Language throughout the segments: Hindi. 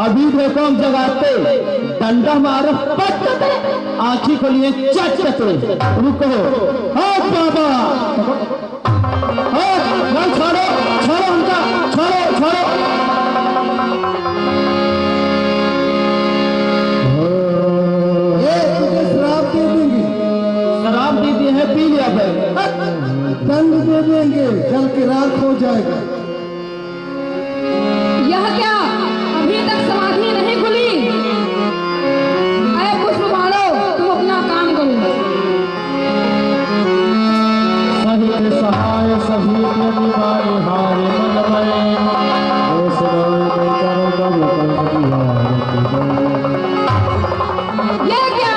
अभी देखो हम जगाते डंडा मारो पटते आंखी खोलिए चटते रुको हाथ बाबा हाथ छोड़ो छोड़ो उनका छोड़ो छोड़ो ये तुझे शराब दे देंगे। शराब दी दी है पी लिया भाई दंड दे देंगे जल के राख हो जाएगा। यह क्या अभी तक समाधि नहीं खुली? अरे पुष्प मारो, तुम अपना काम करो। सही के सहाय सभी के निवारे हारे मनमय ये क्या?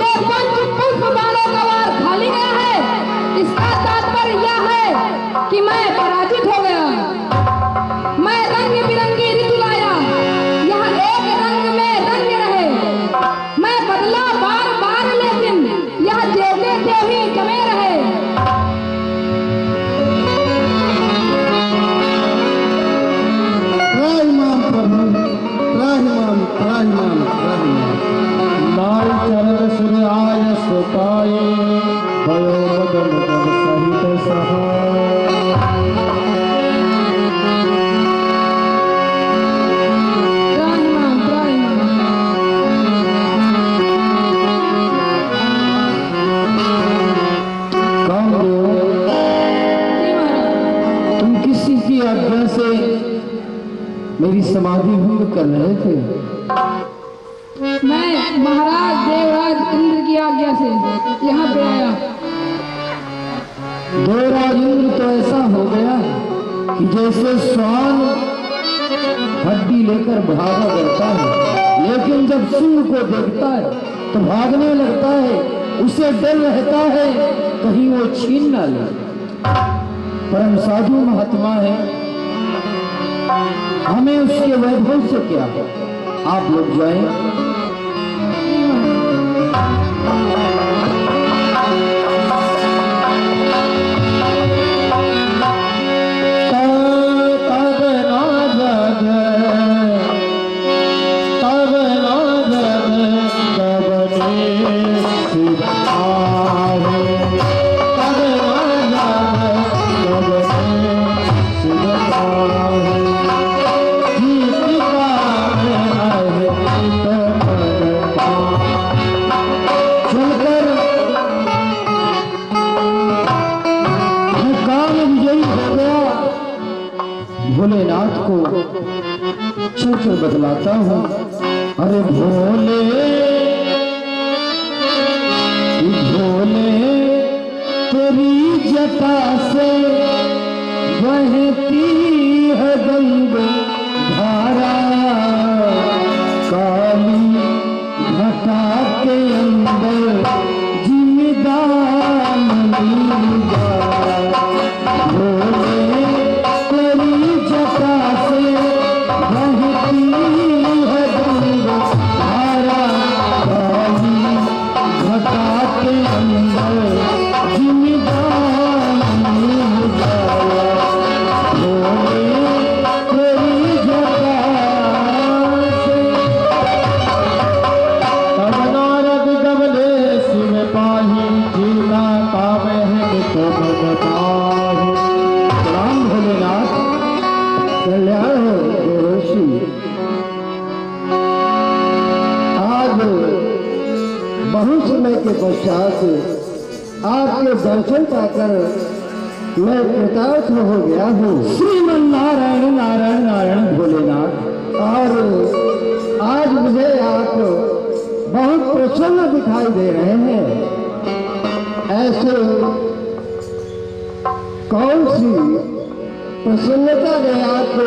ये पंच पुष्प मारो का वार खाली गया है। इसका तात्पर्य यह है कि मैं पराजित हो गया। मैं रंग बिरंगी ऋतु लाया, यह एक रंग में रंग रहे। मैं बदला बार बार लेकिन यह जेते थे ही जमे रहे। त्राहिमाम प्रभु त्राहिमाम त्राहिमाम त्राहिमाम। लाल चरण सूर्याय सुताये भयो मदन कर सहित सहाय त्राहिमाम त्राहिमाम। तुम किसी की आज्ञा से मेरी समाधि भंग कर रहे थे? मैं महाराज देवराज इंद्र की आज्ञा से यहाँ पे आया। देवराज इंद्र तो ऐसा हो गया कि जैसे श्वान हड्डी लेकर भागा करता है, लेकिन जब सिंह को देखता है तो भागने लगता है। उसे डर रहता है कहीं वो छीन ना ले। परम साधु महात्मा है, हमें उसके वैभव से क्या है। आप लोग जाएं। भोलेनाथ को चल बदलाता हूँ। अरे भोले भोले तेरी जटा से बहती है गंगा धारा, काली घटा के अंदर जिम्मेदार नहीं जा। भोले तेरी जटा से बहती है गंगा धारा, काली घटा के अंदर जिम्मेदार नहीं जा। भोले तेरी जटा से तब नारद गबले शिव पाही, जीना काम है तो बताही। राम भोलेनाथ कल्याण हो देवर्षि। आज बहुत समय के पश्चात आपके दर्शन पाकर मैं कृतार्थ हो गया हूँ। श्रीमन नारायण नारायण नारायण भोलेनाथ। और आज मुझे आप बहुत प्रसन्न दिखाई दे रहे हैं। ऐसे कौन सी प्रसन्नता ने आपको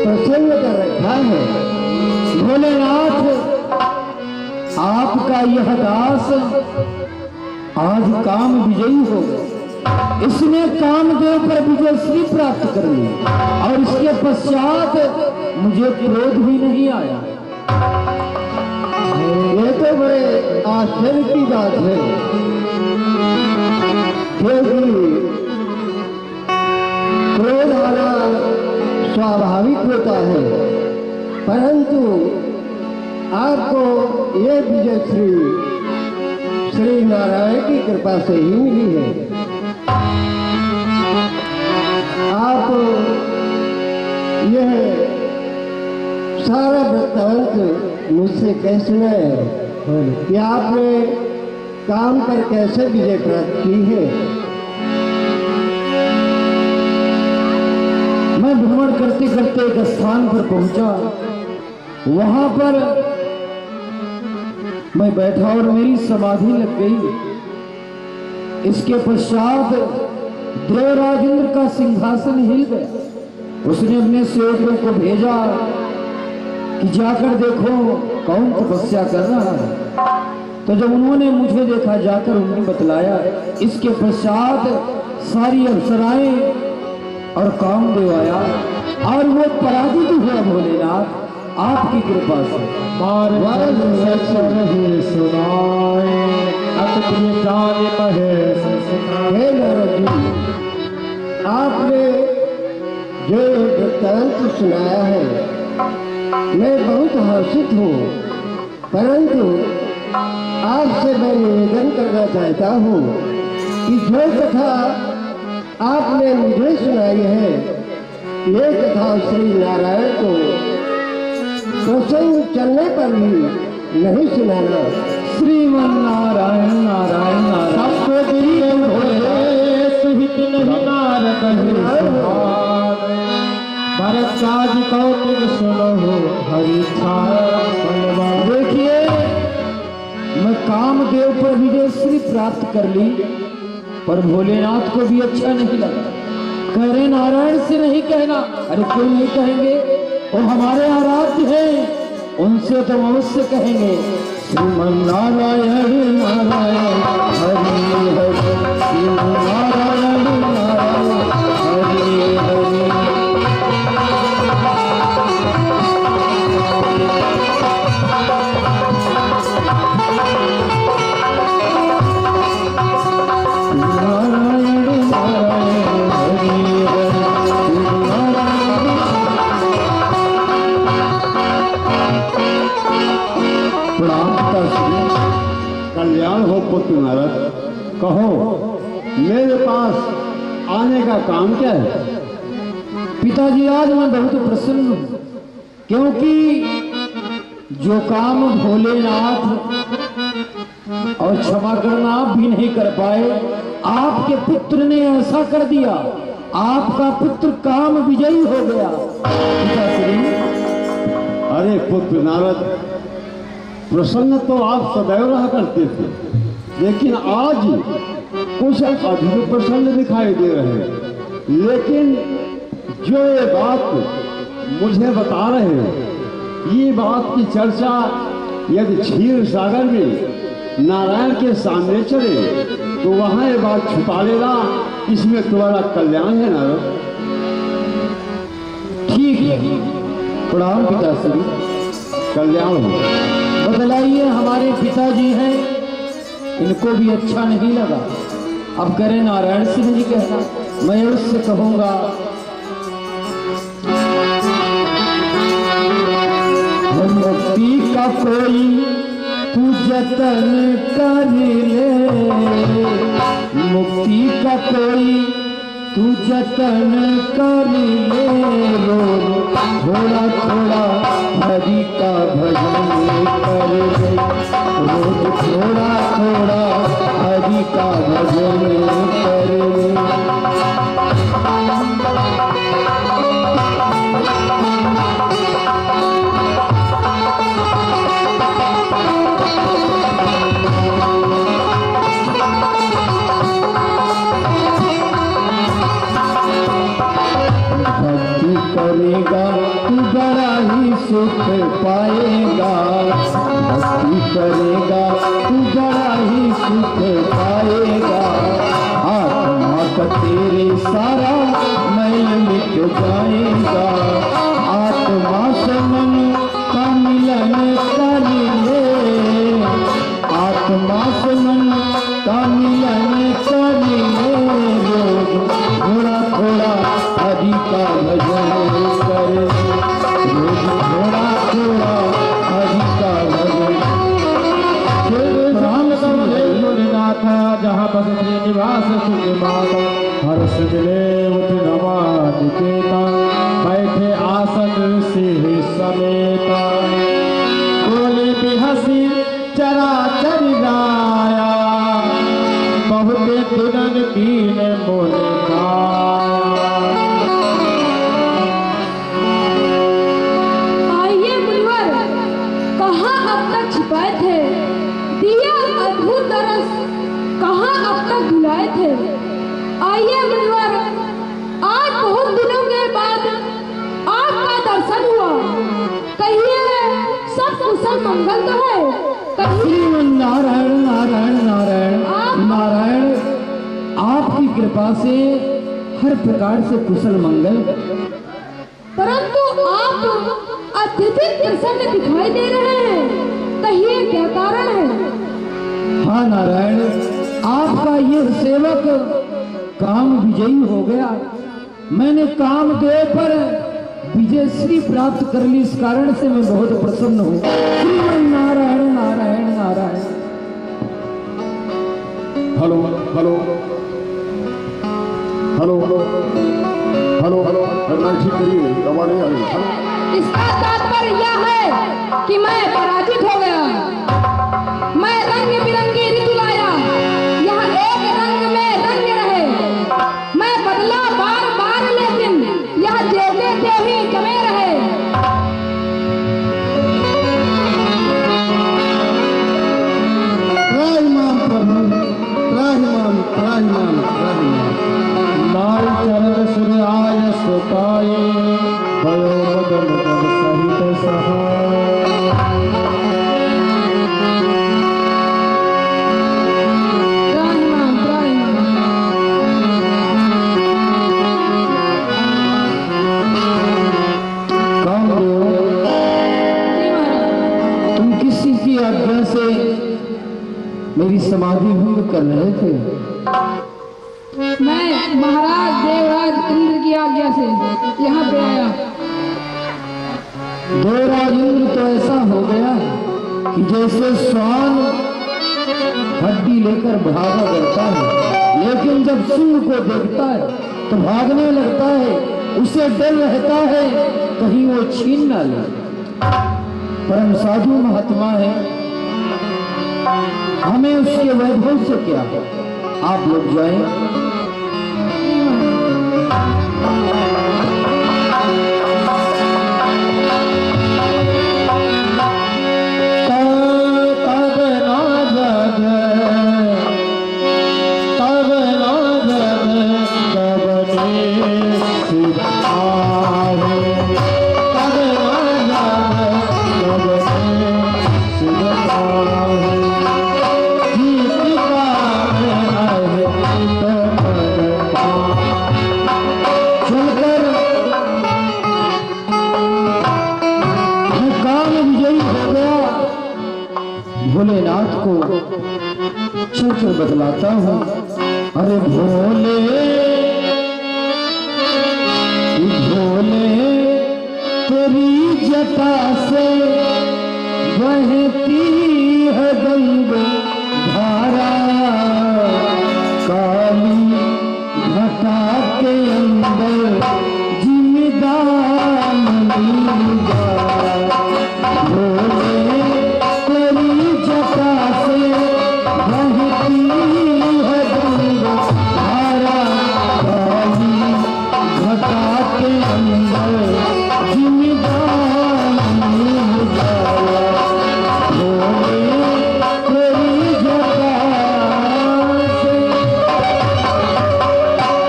प्रसन्न कर रखा है? भोलेनाथ आपका यह दास आज काम विजयी हो गया। इसने कामदेव पर विजय श्री प्राप्त कर ली और इसके पश्चात मुझे क्रोध भी नहीं आया। ये तो बड़े आश्चर्य की बात है, क्योंकि क्रोध आना स्वाभाविक होता है, परंतु आपको ये विजय श्री नारायण की कृपा से ही मिली है। आप यह सारा वृत्तांत मुझसे कैसे सुनाए कि आपने काम कर कैसे विजय प्राप्त की है। मैं भ्रमण करते करते एक स्थान पर पहुंचा। वहां पर मैं बैठा और मेरी समाधि लग गई। इसके पश्चात देवराज इंद्र का सिंहासन हिल गया। उसने अपने सेवकों को भेजा कि जाकर देखो कौन तपस्या कर रहा है। तो जब उन्होंने मुझे देखा, जाकर उन्हें बतलाया। इसके पश्चात सारी अप्सराएं और कामदेव आया और वो पराजित हुआ भोलेनाथ आपकी कृपा से। हे नारद जी, आपने जो वृत्तांत सुनाया है मैं बहुत हर्षित हूँ, परंतु आपसे मैं निवेदन करना चाहता हूँ कि जो कथा आपने मुझे सुनाई है ये कथा श्री नारायण को प्रसंग चलने पर भी नहीं सुनाना। श्रीमन नारायण नारायण नारायण सबको दिए भोले सुहित नहीं नारद भरत काज कौतुक सुनो हरि छाया। देखिए, मैं कामदेव पर विजय श्री प्राप्त कर ली, पर भोलेनाथ को भी अच्छा नहीं लगा। कह रहे नारायण से नहीं कहना। अरे क्यों नहीं कहेंगे, वो हमारे आराध्य हैं, उनसे तो अवश्य कहेंगे। श्रीमन नारायण नारायण हरि हरि, श्रीमन नारायण नारायण हरि हरि। कल्याण हो पुत्र नारद, कहो मेरे पास आने का काम क्या है। पिताजी, आज मैं बहुत प्रसन्न हूं, क्योंकि जो काम भोलेनाथ और क्षमा करना आप भी नहीं कर पाए, आपके पुत्र ने ऐसा कर दिया। आपका पुत्र काम विजयी हो गया। पिताश्री, अरे पुत्र नारद, प्रसन्न तो आप सदैव रहा करते थे, लेकिन आज कुछ अधिक प्रसन्न दिखाई दे रहे हैं। लेकिन जो ये बात मुझे बता रहे हैं, ये बात की चर्चा यदि क्षीर सागर में नारायण के सामने चले तो वहां ये बात छुपा लेना, इसमें तुम्हारा कल्याण है नारद। ठीक है, प्रणाम पिताश्री। कल्याण हो। बतलाइए, हमारे पिताजी हैं, इनको भी अच्छा नहीं लगा। अब करें नारायण से नहीं कहना, मैं उससे कहूंगा। मुक्ति का कोई तू जतन कर ले, मुक्ति का कोई तू जतन कर ले। रोज थोड़ा थोड़ा हरि का भजन कर ले, रोज थोड़ा थोड़ा हरि का भजन कर ले। करेगा तू बड़ा ही सुख पाएगा, भक्ति करेगा तू बड़ा ही सुख पाएगा। आत्मा का तेरे सारा मैल मिट जाएगा, आत्मा से मन का मिलन कर ले, आत्मा से मन का मिलन कर ले। रोज थोड़ा थोड़ा हरि का भजन कर, रोज थोड़ा थोड़ा सुख माता हर्ष मिले उठ नमा निकेता बैठे आसन सिंह समेता बोले भी हसी चरा चर गाया बहुते दिनन कीन मोले आइए मुनिवर, कहाँ अब तक छिपाए थे? दिया अद्भुत दरस कहाँ अब तक बुलाए थे? आइए मुनिवर, आज बहुत दिनों के बाद आपका दर्शन हुआ। कहिए सब कुशल मंगल तो है? कहिए श्रीमन नारायण नारायण नारायण नारायण, आपकी कृपा से हर प्रकार से कुशल मंगल। परंतु आप अत्यधिक प्रसन्न दिखाई दे रहे हैं, कहिए क्या कारण है? हाँ नारायण, आपका ये सेवक काम विजयी हो गया। मैंने कामदेव पर विजयश्री प्राप्त कर ली, इस कारण से मैं बहुत प्रसन्न हूँ। Shriman Narayan Narayan Narayan. Hello hello hello hello hello hello, ठीक करिए, दवा नहीं आ रही। हेलो, इसका तात्पर्य यह है कि मैं पराजित हो गया। मैं रंग बिरंगी ऋतु लाया, यह एक रंग में रंग रहे। मैं बदला बार बार, लेकिन यह जेते थे ही जमे रहे। त्राहिमाम प्रभु, त्राहिमाम त्राहिमाम त्राहिमाम। नाल चरण सूर्याय सुताये भयो मदन जन सहित सहाय त्राहिमाम त्राहिमाम। कामदेव, जी महाराज। तुम किसी की आज्ञा से मेरी समाधि भंग कर रहे थे? मैं महाराज देवराज इंद्र की आज्ञा से यहाँ पे आया। देवराज इंद्र तो ऐसा हो गया कि जैसे श्वान हड्डी लेकर भागा करता है, लेकिन जब सिंह को देखता है तो भागने लगता है। उसे डर रहता है कहीं वो छीन ना ले। परम साधु महात्मा है, हमें उसके वैभव से क्या? आप लोग जाएं। भोलेनाथ को चलकर बतलाता हूँ। अरे भोले भोले, तेरी जटा से बहती है गंगा धारा, काली घटा के अंदर जिम्मेदार भोले, तेरी जटा से बहती है गंगा धारा, काली घटा के अंदर जिम्मेदार भोले, तेरी जटा से।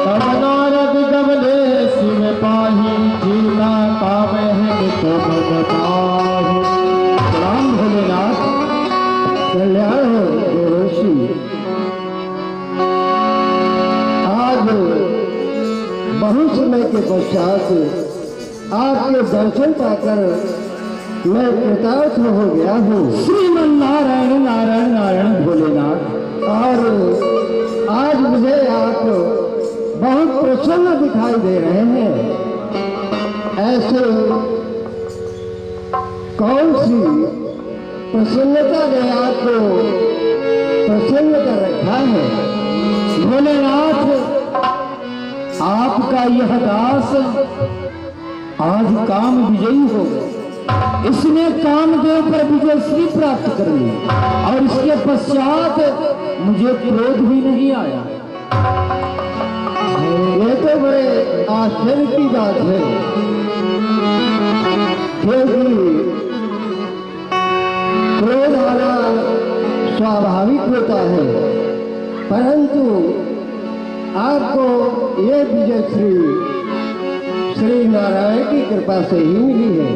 तब नारद गबले शिव पाही जीना काम है तो बताही। राम भोलेनाथ, कल्याण हो देवर्षि। आज बहुत समय के पश्चात आपके दर्शन पाकर मैं कृतार्थ हो गया हूँ। श्रीमन नारायण नारायण नारायण भोलेनाथ। और आज मुझे आप बहुत प्रसन्न दिखाई दे रहे हैं। ऐसे कौन सी प्रसन्नता ने आपको प्रसन्न कर रखा है? भोलेनाथ आपका यह दास आज काम विजयी हो गया। इसने कामदेव पर विजय श्री प्राप्त कर ली और इसके पश्चात मुझे क्रोध भी नहीं आया। ये तो बड़े आश्चर्य की बात है, क्योंकि क्रोध आना स्वाभाविक होता है, परंतु आपको ये विजय श्री नारायण की कृपा से ही मिली है।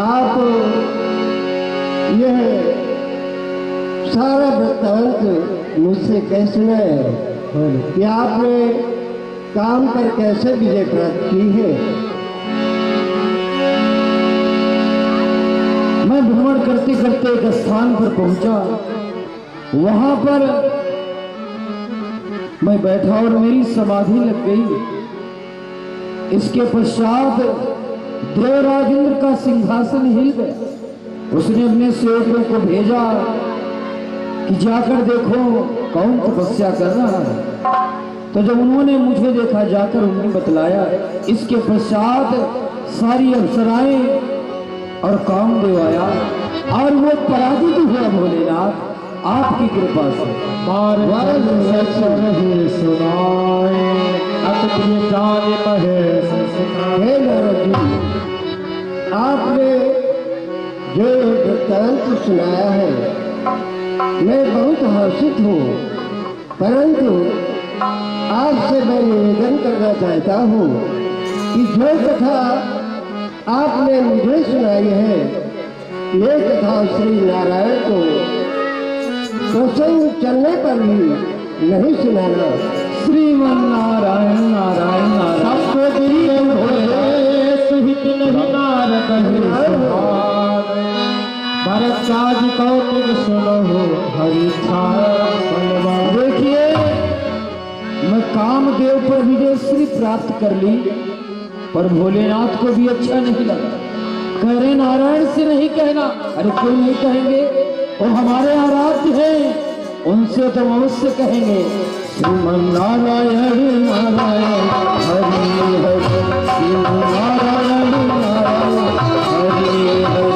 आप यह सारा वृत्तांत मुझसे कैसे सुनाए कि आपने काम पर कैसे विजय प्राप्त की है। मैं भ्रमण करते करते एक स्थान पर पहुंचा। वहां पर मैं बैठा और मेरी समाधि लग गई। इसके पश्चात देवराज इंद्र का सिंहासन हिल गया। उसने अपने सेवकों को भेजा कि जाकर देखो कौन तपस्या कर रहा है। तो जब उन्होंने मुझे देखा, जाकर उन्होंने बतलाया। इसके पश्चात सारी अप्सराएं और कामदेव आया और वो पराजित हुआ भोलेनाथ आपकी कृपा से। सुनाए अति जान महेश हे नारद जी, आपने जो वृत्तांत सुनाया है, मैं बहुत हर्षित हूँ, परंतु आपसे मैं निवेदन करना चाहता हूँ कि जो कथा आपने मुझे सुनाई है, ये कथा श्री नारायण को प्रसंग चलने पर भी नहीं सुनाना। श्रीमन नारायण नारायण नारायण सबको दिल भोले सुहित नहीं नारद सुहावे। भरत काज कौतिक सुनो हरि छाया बलवान। देखिए, मैं कामदेव पर विजय श्री प्राप्त कर ली, पर भोलेनाथ को भी अच्छा नहीं लगा। कह रहे नारायण से नहीं कहना। अरे क्यों नहीं कहेंगे, वो हमारे आराध्य हैं, उनसे तो अवश्य कहेंगे। श्रीमन नारायण नारायण हरि हरि, श्रीमन नारायण नारायण हरि हरि।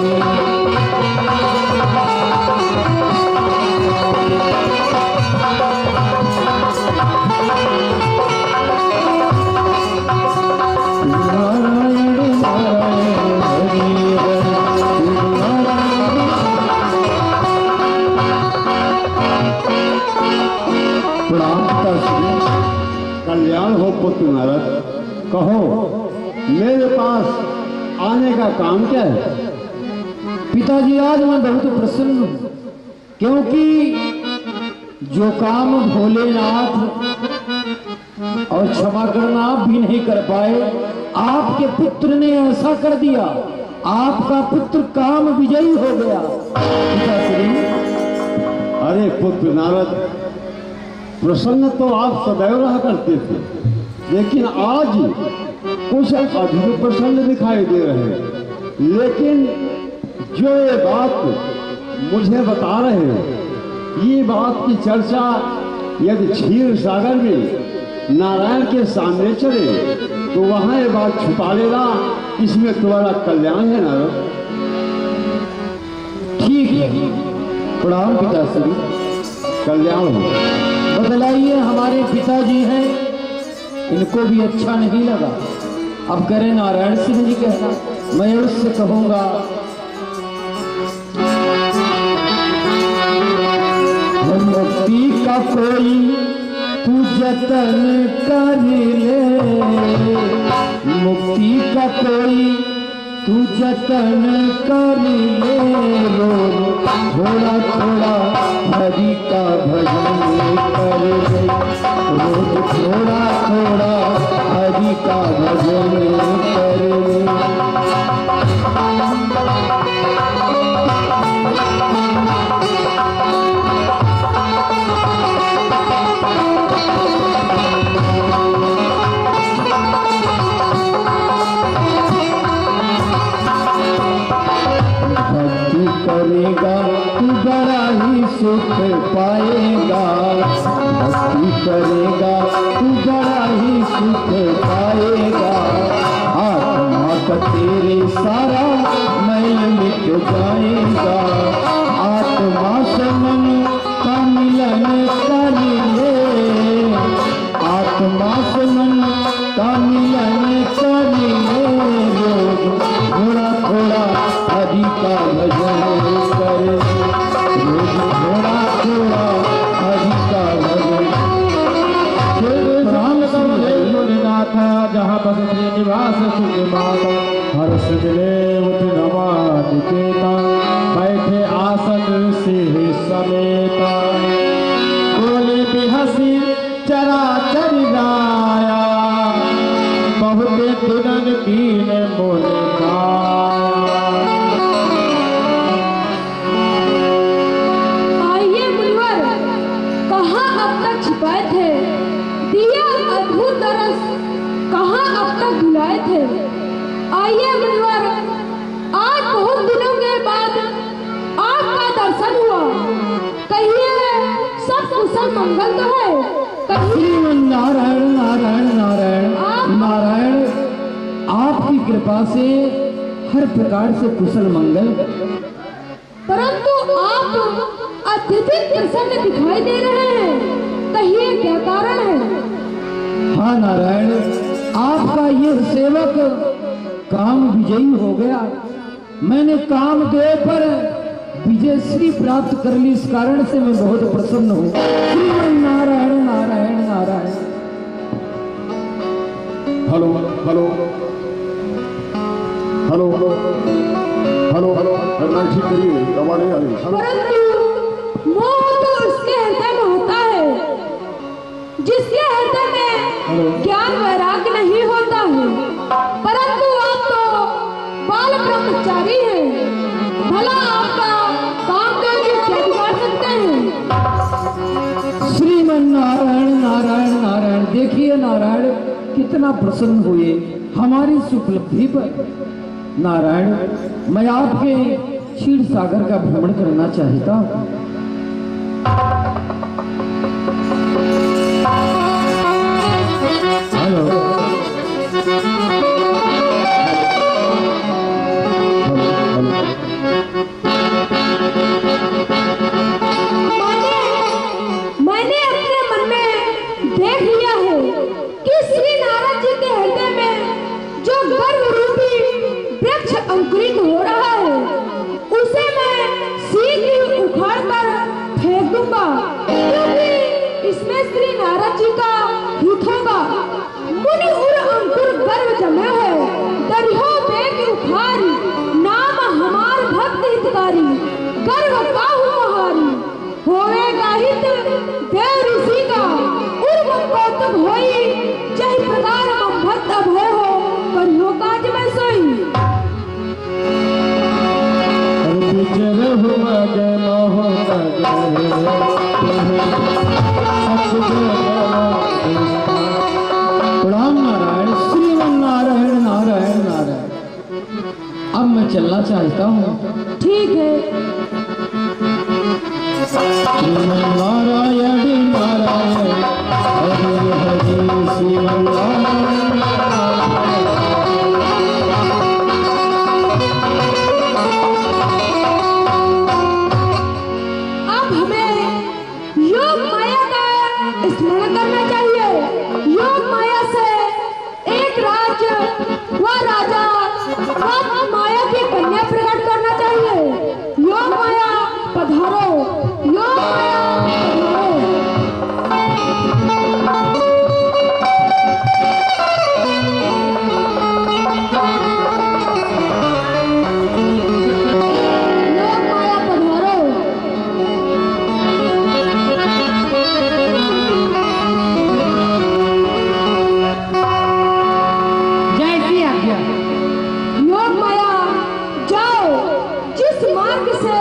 कल्याण हो पुत्र नारद, कहो मेरे पास आने का काम क्या है। पिताजी, आज मैं बहुत प्रसन्न हूं, क्योंकि जो काम भोलेनाथ और क्षमा करना आप भी नहीं कर पाए, आपके पुत्र ने ऐसा कर दिया। आपका पुत्र काम विजयी हो गया। पिताश्री, अरे पुत्र नारद, प्रसन्न तो आप सदैव रहा करते थे, लेकिन आज कुछ अधिक प्रसन्न दिखाई दे रहे हैं। लेकिन जो ये बात मुझे बता रहे हैं, ये बात की चर्चा यदि क्षीर सागर में नारायण के सामने चले तो वहां ये बात छुपा लेना, इसमें तुम्हारा कल्याण है नारद। ठीक है, प्रणाम पिताश्री। कल्याण हो। बतलाइए, हमारे पिताजी हैं, इनको भी अच्छा नहीं लगा। अब करें नारायण से नहीं कहना, मैं उससे कहूंगा। मुक्ति का कोई तू जतन कर ले, मुक्ति का कोई तू जतन कर ले। रोज थोड़ा थोड़ा हरि का भजन कर ले, रोज थोड़ा थोड़ा हरि का भजन कर ले। करेगा तू बड़ा ही सुख पाएगा, करेगा तू बड़ा ही सुख पाएगा। आत्मा का तेरे सारा मैल मिट जाएगा। आत्मा से मन का मिलन कर ले, आत्मा से मन का मिलन कर ले। रोज थोड़ा थोड़ा हरि का भजन कर, रोज थोड़ा थोड़ा हरि का भजन। राम गुरुनाथ जहाँ बस श्रीनिवास सुख माता, हर्ष मिले उठ रमा निकेता, बैठे आसन सिंह समेता। बोले बिहसी चराचर गाया, बहुते दिनन कीन मोल आइए मुनिवर, कहाँ अब तक छिपाए थे? दिया अद्भुत दरस कहाँ अब तक बुलाए थे? आइए मुनिवर, आज बहुत दिनों के बाद आपका दर्शन हुआ। कहिए सब कुशल मंगल तो है? कहिए श्रीमन नारायण नारायण नारायण नारायण। आपकी कृपा से हर प्रकार से कुशल मंगल। परंतु आप अत्यधिक प्रसन्न दिखाई दे रहे हैं, कहिए क्या कारण है? हाँ नारायण, आपका ये सेवक काम विजयी हो गया। मैंने कामदेव पर विजयश्री प्राप्त कर ली, इस कारण से मैं बहुत प्रसन्न हूँ। Shriman Narayan Narayan Narayan. Hello hello hello hello hello, मैं ठीक करिए, दवा नहीं आ रही। परंतु मोह तो उसके हृदय में होता है जिसके हृदय में ज्ञान वैराग्य नहीं होता है। परंतु आप तो बाल ब्रह्मचारी हैं, भला आपका काम करके क्या बिगाड़ सकते हैं? श्रीमन नारायण नारायण नारायण। देखिए नारायण कितना प्रसन्न हुए हमारी सुपलब्धि पर। नारायण, मैं आपके क्षीर सागर का भ्रमण करना चाहता हूँ। हेलो मैंने अपने मन में देख लिया है कि श्री नारद जी के हृदय में जो गर्व रूपी वृक्ष अंकुरित हो रहा है, उसे मैं शीघ्र उखाड़ कर फेंक दूंगा, क्योंकि इसमें श्री नारद जी का हित होगा। मुनि उर अंकुर गर्व जमे है, दरिहो बेग उखारी, नाम हमार भक्त हितकारी, गर्व काहू महारी, होवेगा हित देव ऋषि का, उर्व कौतुक होई, जहि प्रकार मम भक्त अभय हो, करियो काज में सोई। बिचर हुआ जन हो प्रणाम नारायण। श्रीमन नारायण नारायण नारायण। अब मैं चलना चाहता हूँ। ठीक है। श्रीमन नारायण नारायण हरि हरि श्रीमन नारायण नारायण। अब हमें योग माया का स्मरण करना चाहिए। योग माया से एक राज्य व राजा व माया की कन्या प्रकट करना चाहिए। योग माया पधारो, योग माया पधारो। योग माया पधारो। जैसी आज्ञा। योग माया जाओ, जिस मार्ग से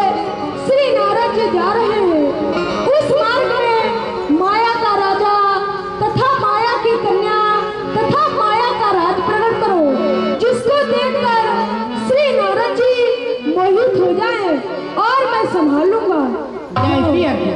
श्री नारद जी जा रहे हैं, उस मार्ग में माया का राजा तथा माया की कन्या तथा माया का राज प्रकट करो, जिसको देखकर श्री नारद जी मोहित हो जाए और मैं संभाल लूंगा। जैसी आज्ञा।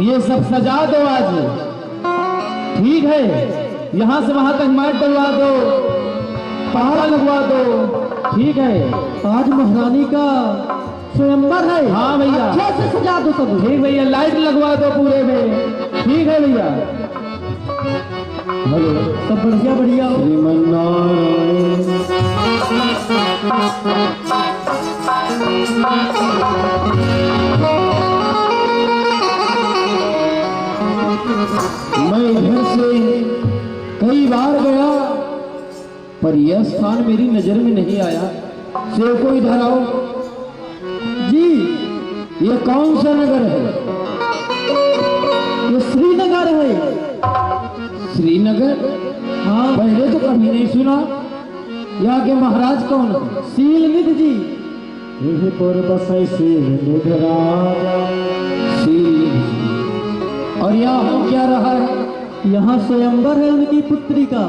ये सब सजा दो आज। ठीक है, यहाँ से वहां तक मैट डलवा दो, पहाड़ा लगवा दो। ठीक है, आज महारानी का स्वयंवर है। हाँ भैया, अच्छे से सजा दो सब। ठीक भैया, लाइट लगवा दो पूरे में। ठीक है भैया। हेलो, सब बढ़िया बढ़िया। मैं इधर से कई बार गया, पर यह स्थान मेरी नजर में नहीं आया। सेवको इधर आओ जी। ये कौन सा नगर है? ये श्रीनगर है। श्रीनगर? हाँ, पहले तो कभी नहीं सुना। यहाँ के महाराज कौन है? शीलनिधि जी। यही पूर्व से शीलनिधि राजा। शीलनिधि। और यहाँ हो क्या रहा है? यहाँ स्वयंवर है उनकी पुत्री का।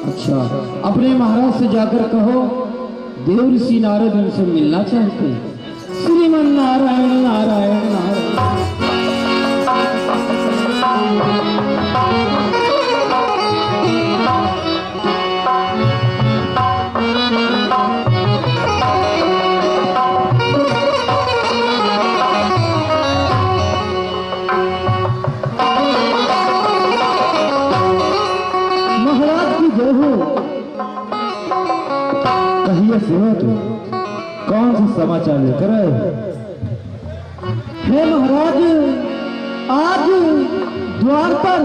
अच्छा, अपने महाराज से जाकर कहो देवर्षि नारद उनसे मिलना चाहते हैं। श्रीमन नारायण नारायण नारायण। महाराज की जय हो। कहिए सेवक, कौन सा समाचार लेकर आए? हे महाराज, आज द्वार पर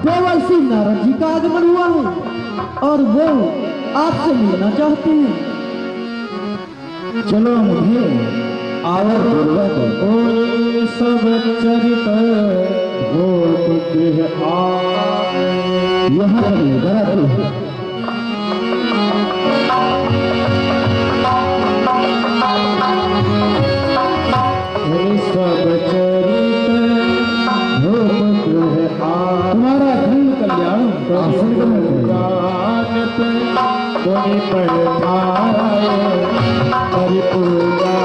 देवर्षि नारद जी का आगमन हुआ है और वो आपसे मिलना चाहते हैं। चलो मुझे आवर पूर्वक कोई सब चरित गोप गृह आए। यहाँ पर लेकर आते हैं। सब चरित गोप गृह आए। तुम्हारा धन कल्याण आसन पे कोई पढ़ाए हरि पूजा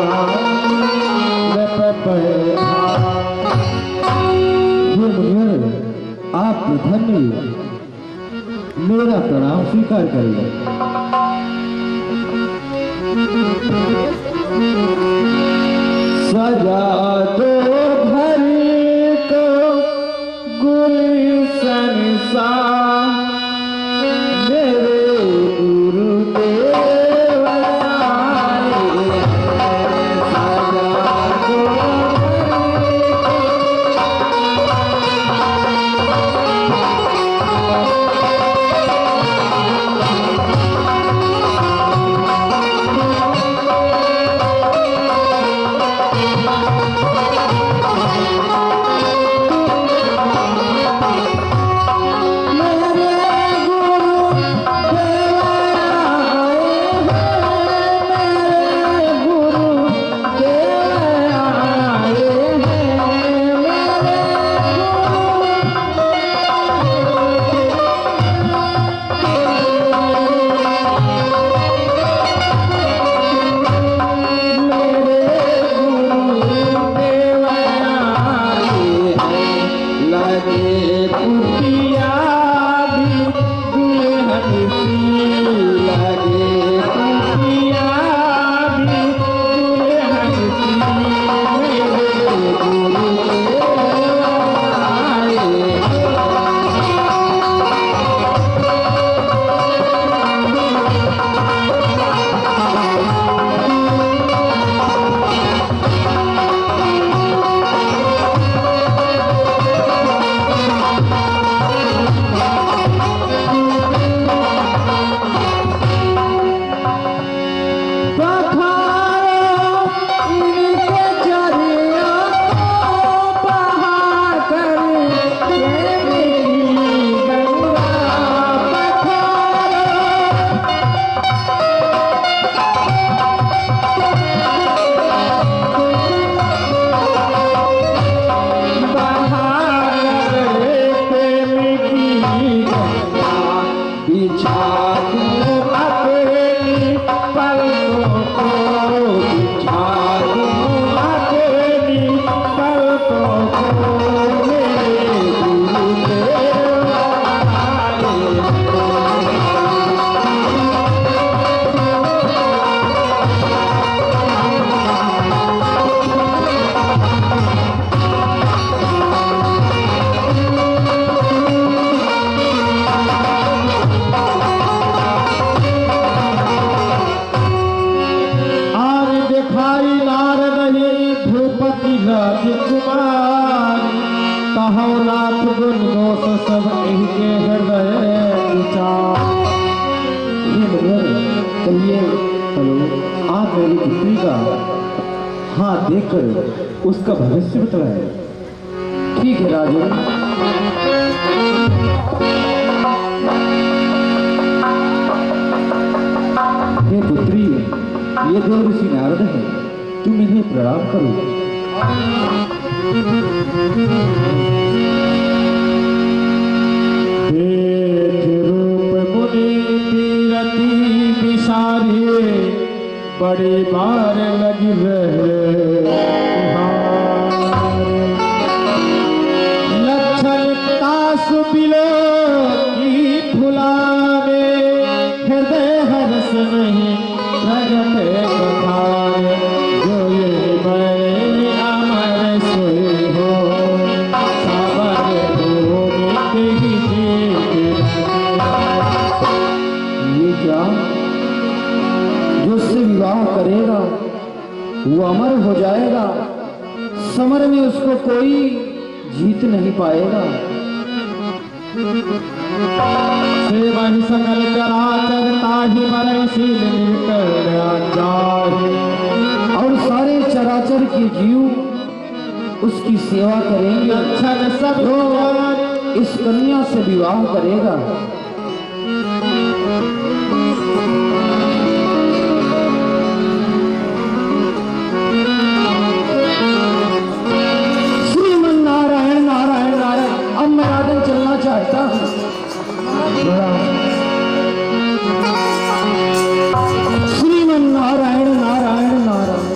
आप धन्य, मेरा प्रणाम स्वीकार करिए। सजा दो घर को गुलशन सा, मेरे गुरुदेव आए। सजा दो घर को कुमार कहो नाथ गुण दोष सब इनके हृदय विचार। कहिए हेलो, आप मेरी पुत्री का हाथ देखकर उसका भविष्य बतलाए। ठीक है राजन। हे पुत्री, ये देव ऋषि नारद है, तुम इन्हें प्रणाम करो। देख रूप मुनि कीरति विसारी बड़ी बार लगी रहे लक्षण तासु बिलो की फुलावे हृदय हर्ष नहीं प्रगटे कथाए जो ये बड़े अमर सोई हो सावर भूमि ही ये क्या, जो उससे विवाह करेगा वो अमर हो जाएगा, समर में उसको कोई जीत नहीं पाएगा। सेवन सकल चराचर ताहि बरैसील निर्कल जाहि। और सारे चराचर के जीव उसकी सेवा करेंगे। लक्षण सब जो इस कन्या से विवाह करेगा श्रीमन्नारायण नारायण नारायण। अब मैं राजन चलना चाहता हूँ। श्रीमन्नारायण नारायण नारायण।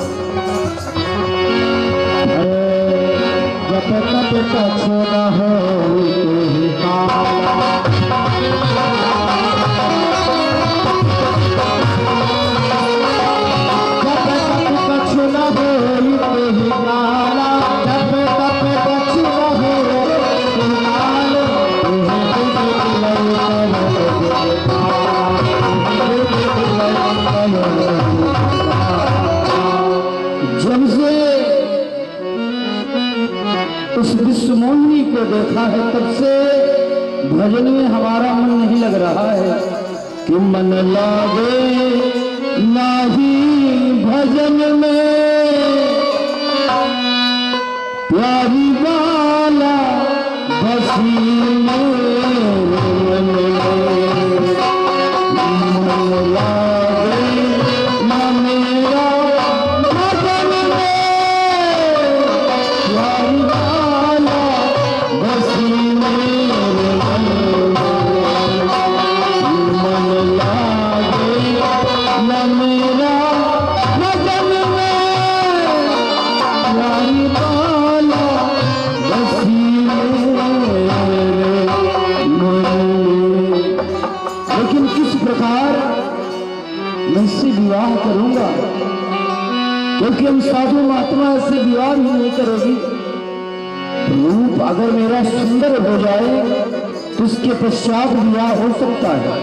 जप तप कछु न होई तुहि काला। जप तप कछु न होई तुहि काला। जप तप कछु न होई तुहि काला। तुहि तुहि दिलई करो जब से उस विश्व मोहिनी को देखा है तब से भजन में हमारा मन नहीं लग रहा है कि मन लागे नाही भजन में प्यारी वाला बसी मेरे मन में। मन लागे ना मेरा भजन में प्यारी वाला बसी मेरे मन में। मन लागे ना मेरा भजन में प्यारी वाला बसी मेरे मन में। लेकिन किस प्रकार मैं इससे विवाह करूंगा, क्योंकि हम साधु महात्मा इससे विवाह भी नहीं करेगी। रूप अगर मेरा सुंदर हो जाए तो उसके पश्चात विवाह हो सकता है।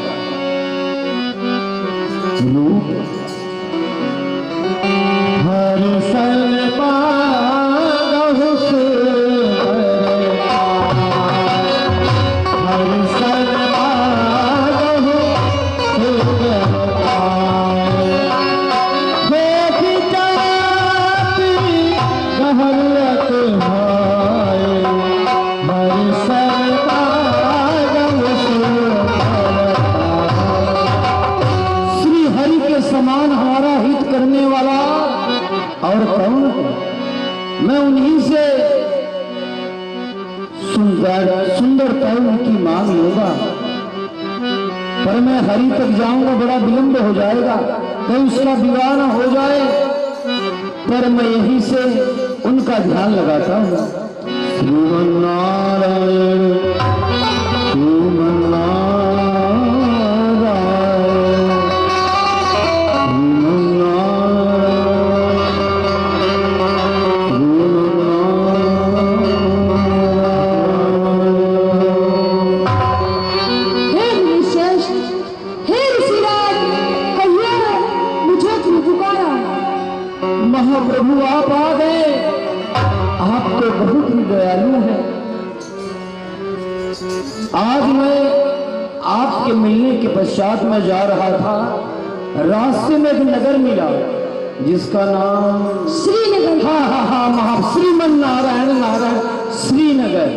रूप हर सन मांगहु सुंदर हर सन मांगहु सुंदर देखि जाति गहरत हाय हर सन मांगहु सुंदर। श्री हरि के समान हमारा हित करने वाला और कौन है? मैं उन्हीं से सुंदर तरुण की मांग लूंगा, पर मैं हरि तक जाऊंगा बड़ा विलंब हो जाएगा, कहीं उसका विवाह न हो जाए। पर मैं यहीं से उनका ध्यान लगाता हूँ। श्रीमन्नारायण हे मुनिश्रेष्ठ, हे ऋषिराज, कहिए मुझे क्यों पुकारा? महाप्रभु आप आ गए। आपको बहुत ही दयालु हैं। आज मैं आपके मिलने के पश्चात मैं जा रहा था, रास्ते में एक नगर मिला जिसका नाम श्रीनगर। हाँ, श्रीमन नारायण नारायण श्रीनगर।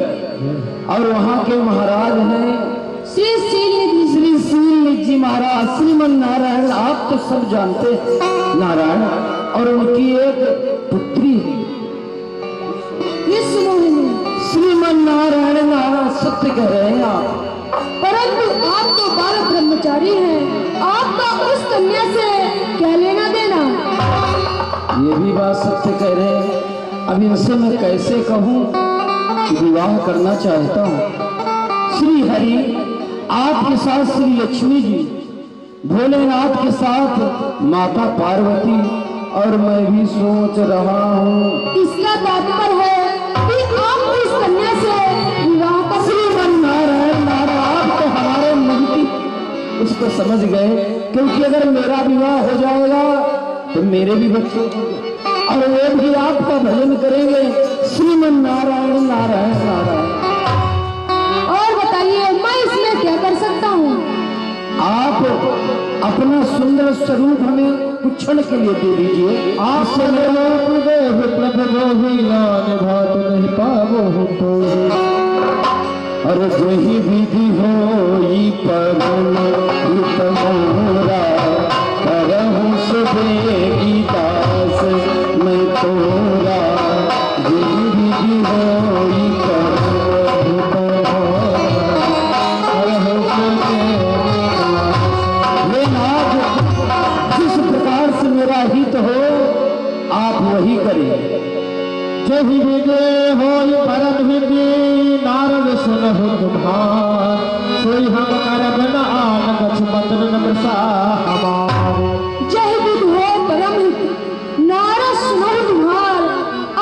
और वहाँ के महाराज हैं श्री श्रीनिधि। श्री श्रीनिधि जी महाराज। श्रीमन नारायण आप तो सब जानते हैं नारायण, और उनकी एक पुत्री है विश्वमोहिनी। श्रीमन नारायण नारायण सत्य कह रहे हैं आप। परंतु आप तो बाल ब्रह्मचारी हैं, आपका उस कन्या से क्या लेना देना? ये भी बात सत्य कह रहे हैं। अब इनसे मैं कैसे कहूँ कि विवाह करना चाहता हूँ। श्री हरि आपके साथ श्री लक्ष्मी जी, भोलेनाथ के साथ माता पार्वती, और मैं भी सोच रहा हूँ। इसका तात्पर्य है कि आप इस कन्या से विवाह कर। श्रीमन नारायण नारायण आप तो हमारे मन की उसको समझ गए, क्योंकि अगर मेरा विवाह हो जाएगा तो मेरे भी बच्चे होंगे और वे भी आपका भजन करेंगे। श्रीमन नारायण नारायण नारायण। और बताइए मैं इसमें क्या कर सकता हूँ? आप अपना सुंदर स्वरूप हमें कुछ क्षण के लिए दे दीजिए। आप भात नहीं पावो तो और वही विधि होई पवन मोरा, करहूं सुबेगी दास मैं तोरा। वही विधि होई पवन जिस प्रकार से मेरा हित हो आप वही करें। जही विजय हो परम विधि नारद सुनहु तुम्हार, सोई हम करब न आन गछपतन नमसा हमार। जय विध हो परम हित नारद सुनहु तुम्हार,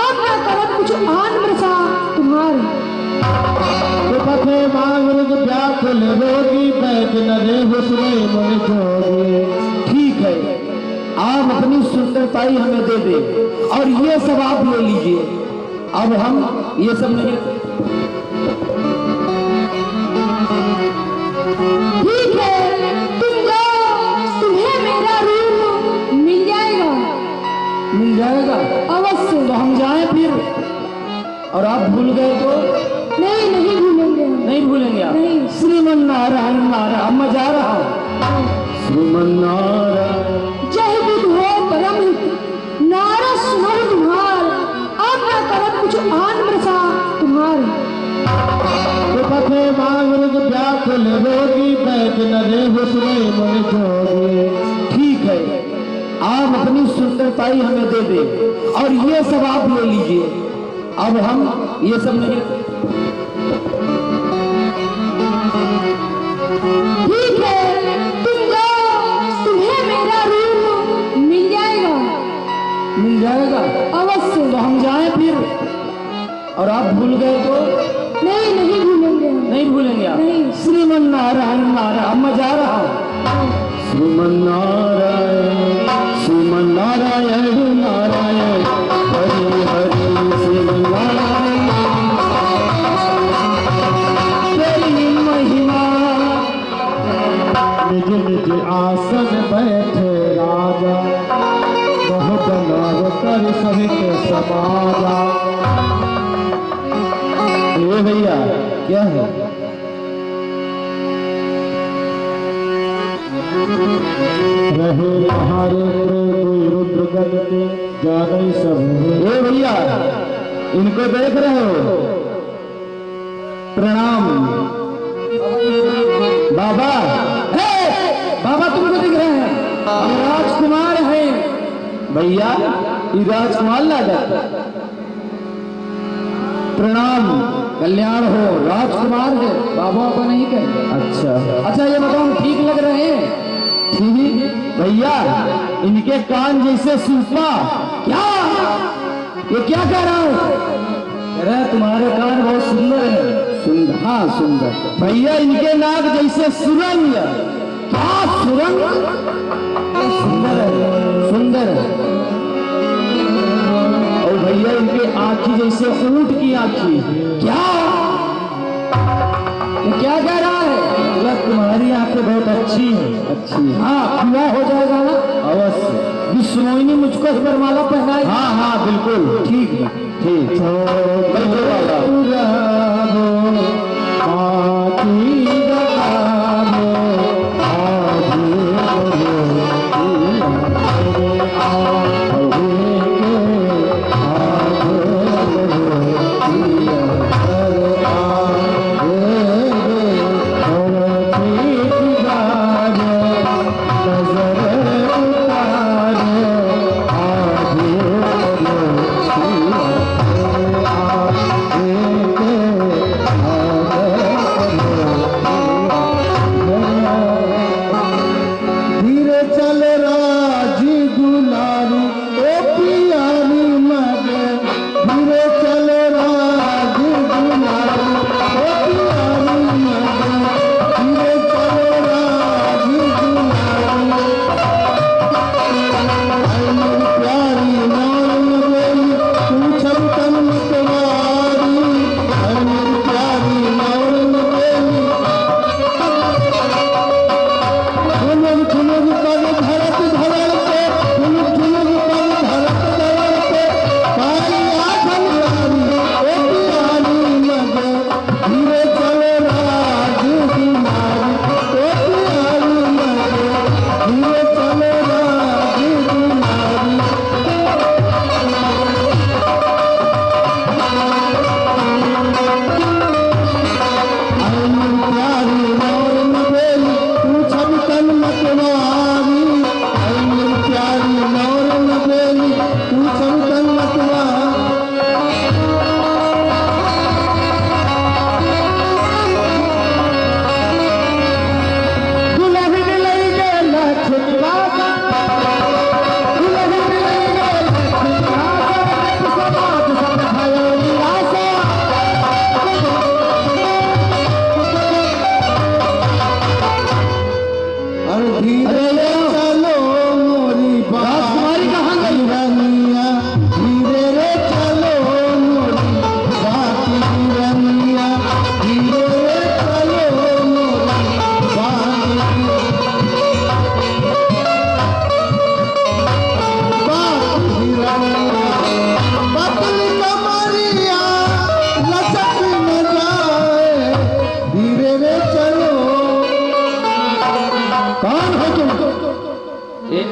अब न करब कुछ आन बरसा तुम्हार। पथे मांग व्याकुल रोगी, बैद न रेहु सुने मन जोगी। ठीक है, आप अपनी सुंदरताई हमें दे दे और ये सब आप ले लीजिए। अब हम ये सब नहीं। ठीक है, तुम जाओ, तुम्हें मेरा रूप मिल जाएगा। मिल जाएगा अवश्य। तो हम जाएं फिर, और आप भूल गए तो? नहीं, नहीं भूलेंगे। नहीं भूलेंगे आप? नहीं। श्रीमन नारायण नारायण। अब मैं जा रहा हूँ। श्रीमन नारायण। जय विध हो परम हित नारद सुनहु तुम्हार, अब न करब कुछ आन बरसा तुम्हार। पथे मांग व्याकुल रोगी, बैद न रेहु सुने मन जोगी। ठीक है, आप अपनी सुंदरताई हमें दे दे और ये सब आप ले लीजिए। अब हम ये सब नहीं। ठीक है, तुम जाओ, तुम्हें मेरा रूप मिल जाएगा। मिल जाएगा अवश्य। तो हम जाएं फिर, और आप भूल गए तो? नहीं, नहीं भूलेंगे। नहीं भूलेंगे आप? नहीं। श्रीमन नारायण नारायण। अब मैं जा रहा हूँ। श्रीमन नारायण श्रीमन नारायण नारायण हरि हरि श्रीमन नारायण। तेरी महिमा। निज निज आसन बैठे राजा, बहु बनाव कर सहित समाजा। ये भैया क्या है? रहे हमारे कोई रुद्र गण के जाने सब। ये भैया इनको देख रहे हो? प्रणाम बाबा। हे बाबा, तुमको दिख रहे हैं? हम राजकुमार हैं भैया। ये राजकुमार लागा। प्रणाम, कल्याण हो। राजकुमार है, बाबा को नहीं कहेंगे। अच्छा, ये बताओ ठीक लग रहे हैं? ठीक भैया, इनके कान जैसे सूपा। क्या ये क्या कह रहा हूँ? कह रहा है तुम्हारे कान बहुत सुंदर है। सुंदर? हाँ सुंदर। भैया इनके नाक जैसे सुरंग। क्या सुरंग? सुंदर है, सुंदर है। और भैया भैया इनकी आंखें जैसे ऊंट की आंखें। क्या ये क्या कह रहा है? मतलब तुम्हारी आंखें बहुत अच्छी हैं। अच्छी है। हाँ, विवाह हो जाएगा ना अवश्य। विश्वमोहिनी मुझको ही वरमाला पहनाएगी। हाँ हाँ बिल्कुल ठीक है। ठीक। बिल्कुल बाबा।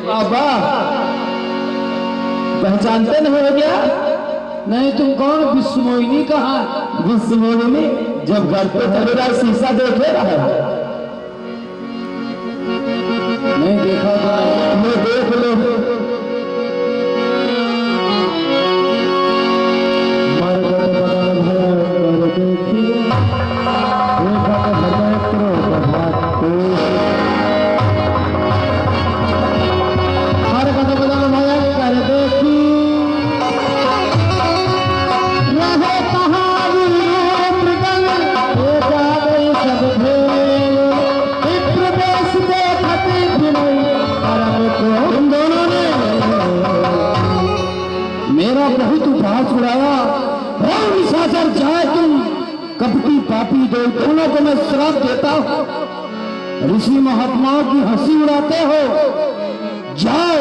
बाबा पहचानते नहीं हो गया? नहीं, तुम कौन? विश्वमोहिनी कहाँ? विश्वमोहिनी जब घर पे चलेगा शीशा देखे रहा नहीं देखा तो मैं देख लो। मेरा बहुत उपहास उड़ाया। और निशाचर जाए तुम, कपटी पापी दो, दोनों को मैं श्राप देता हूं। ऋषि महात्माओं की हंसी उड़ाते हो। जाओ,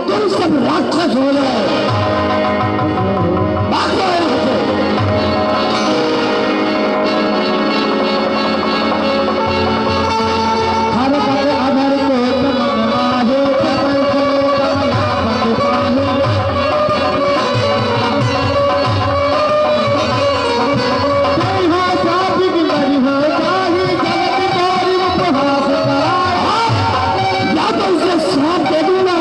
तुम सब राक्षस हो जाओ। भागो यहाँ से। हर पद अधर को चमन माहे, चमन चले कमला पद पाहे। कोई हो साधिक बड़ी हो जाही, जगत मोरी उपहास कराए। या तो उसे श्राप दे दूंगा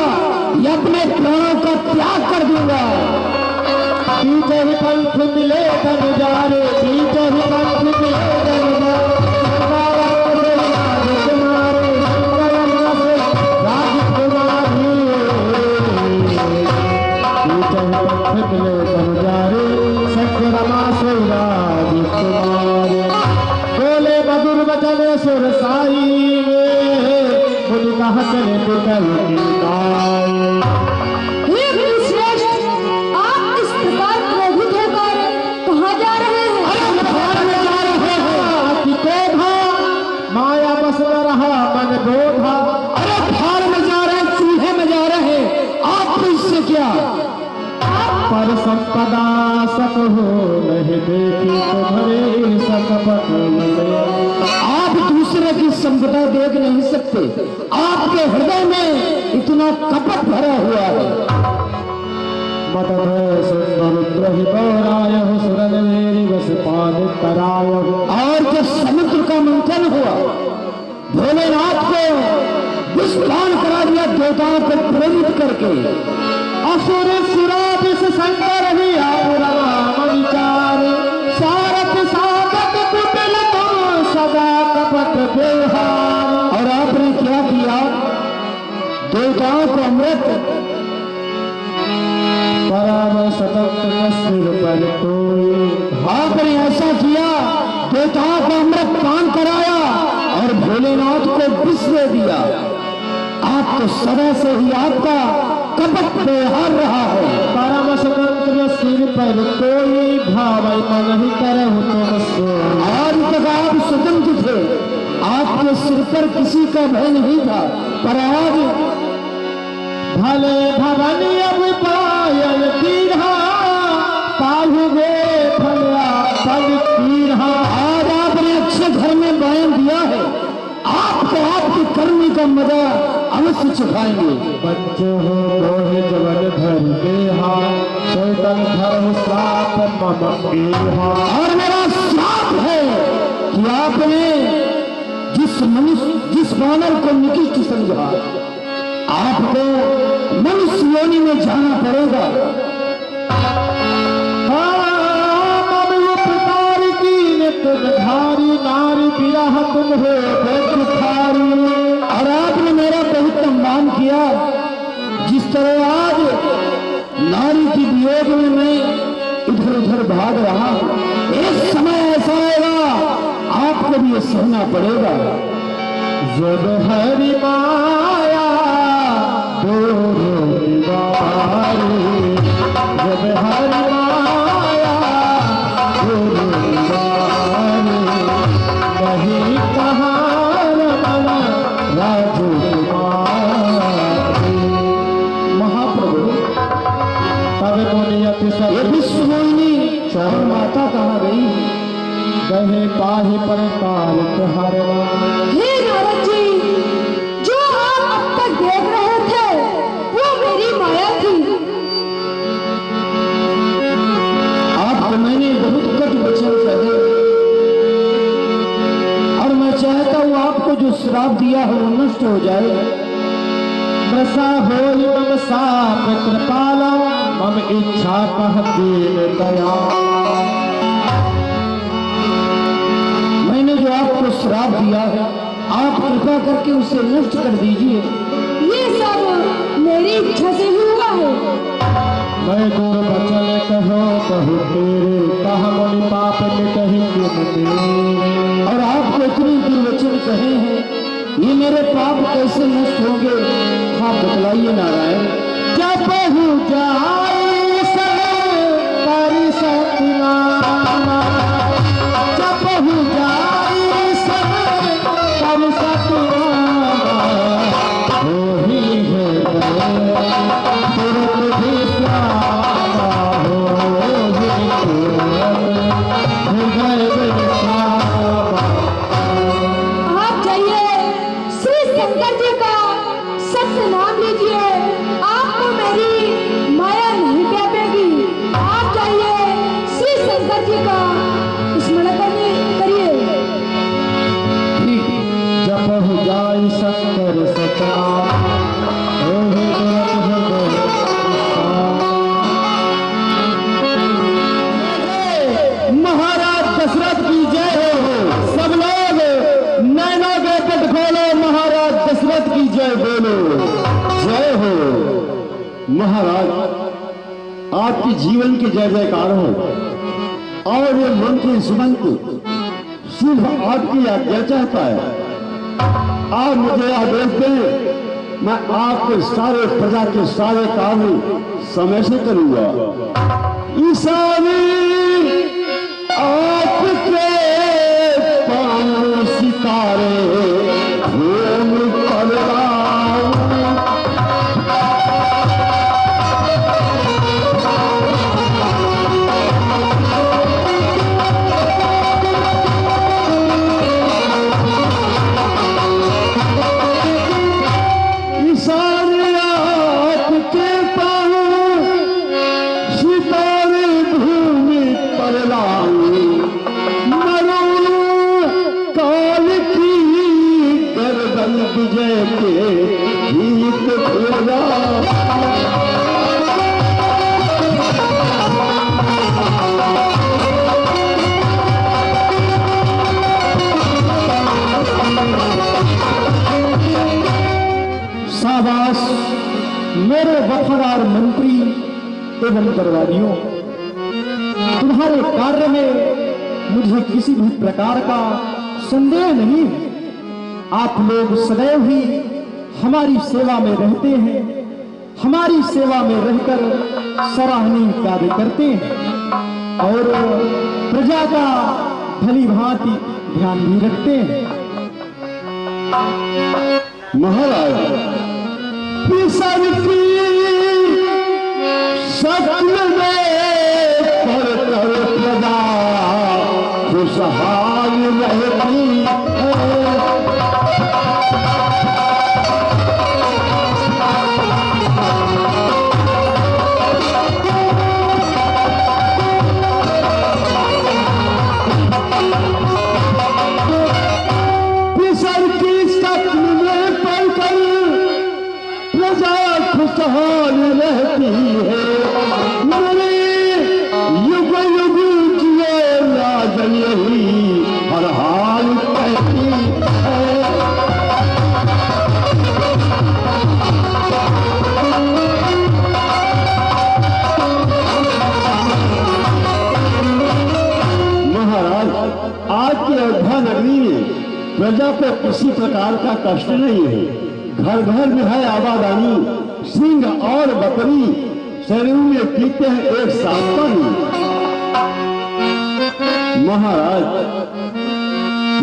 या अपने प्राणों का त्याग कर दूंगा। पीछे ही पंथ मिले धन जारे, पीछे ही पंथ मिले धन जारे। बोले मधुर बचन सुर साई, मुझ कहा चले तो हे श्रेष्ठ, आप इस प्रकार नहीं देखी तुम्हारे सकपट में। आप दूसरे की संपदा देख नहीं सकते, आपके हृदय में इतना कपट भरा हुआ है। मत भय सुंदर ही गौराय हो सुरन मेरी बस पाद कराय। और जब समुद्र का मंथन हुआ, भोलेनाथ को विस्तार करा दिया देवताओं को प्रेरित करके। असुर सुरादिस शंकर ही राम विचार सारथ सागत कुटिल तुम सदा कपट व्यवहार। और आपने क्या किया, देवताओं को अमृत परम स्वतंत्र सिर पर कोई। आपने ऐसा किया, देवताओं को अमृत पान कराया और भोलेनाथ को विष दे दिया। आप तो सदा से ही आपका कपट व्यवहार रहा है। परम स्वतंत्र सिर पर कोई भाव मन ही करहु तुम सो। आज तक आप स्वतंत्र थे, आपके सिर पर किसी का भय नहीं था, पर आज भले भवन अब पायल तीरहा पाहुगे फलिया पद तीरहा। आज आपने अच्छे घर में बयान दिया है, आपको आपकी करनी का मजा अवश्य चुकाएंगे। बच्चे हो मोहे जवन धर देहा शैतन धर्म श्राप मम गेहा। और मेरा श्राप है कि आपने जिस मनुष्य जिस वानर को निकृष्ट समझा, आपको मनुष्य योनि में जाना पड़ेगा। धारी नारी बिरह तुम हो बेखारी। और आपने मेरा बहुत सम्मान किया, जिस तरह आज नारी की वियोग में मैं इधर उधर भाग रहा हूं, एक समय ऐसा आएगा आपको भी ये सहना पड़ेगा। जब हरि माया दोरो दीवारी, जब हरि माया दोरो दीवारी, नहीं कहाँ रमन राजकुमारी। महाप्रभु, तब मुनियति ये सब विश्व मोहिनी और माता कहाँ गई? गहे पाहि पर काल तुहारवा। हे नारद जी, जो आप अब तक देख रहे थे वो मेरी माया थी। आपको मैंने बहुत कट वचन कहे और मैं चाहता हूँ आपको जो श्राप दिया है वो नष्ट हो जाए। प्रसा होई मम साप कृपाला मम इच्छा कह दीन दया। मैंने जो आपको श्राप दिया है, आप कृपा करके उसे नष्ट कर दीजिए। ये सब मेरी इच्छा से ही हुआ है। मैं दूर बचन कहो कहु तेरे कह मुनि पाप मिटहि किन मेरे। और आपको इतने दुर्वचन कहे हैं, ये मेरे पाप कैसे नष्ट होंगे, आप बतलाइए नारायण। जब बहु जाई करि सतनामा, जब बहु जाई करि सतनामा, होहि है तुरत विश्रामा, होहि तुरत हृदय विश्रामा। आप जाइए, श्री शंकर जी का सत्य नाम लीजिए, आपको मेरी माया नहीं व्यापेगी। आप जाइए, श्री शंकर जी का स्मरण करिए। जब बहु जाई शंकर सतनाम, होहि तुरत हृदय विश्राम। महाराज दशरथ की जय हो। सब लोग नैनों के पट खोलो, महाराज दशरथ की जय बोलो। जय हो महाराज, आपके जीवन की जय जयकार हो और ये मंत्री सुमंत सिर्फ आपकी आज्ञा चाहता है। आप मुझे आदेश दें, मैं आपके सारे प्रजा के सारे काम समय से करूंगा। ईशानी आपके पांव सितारे घूम पलराऊं। एवं दरबारियों, तुम्हारे कार्य में मुझे किसी भी प्रकार का संदेह नहीं है। आप लोग सदैव ही हमारी सेवा में रहते हैं, हमारी सेवा में रहकर सराहनीय कार्य करते हैं और प्रजा का भली भांति ध्यान भी रखते हैं। महाराज, किसान की शक्ल में पढ़कर प्रजा खुशहाल रहती है। खुशहाल रहती है। मेरे युग युग जिए राजन यही हर हाल कहती है। महाराज, आज की अयोध्या नगरी में प्रजा को किसी प्रकार का कष्ट नहीं है। घर घर में है आबादानी, सिंह और बकरी शरीर में पीते हैं एक साथ पानी। महाराज,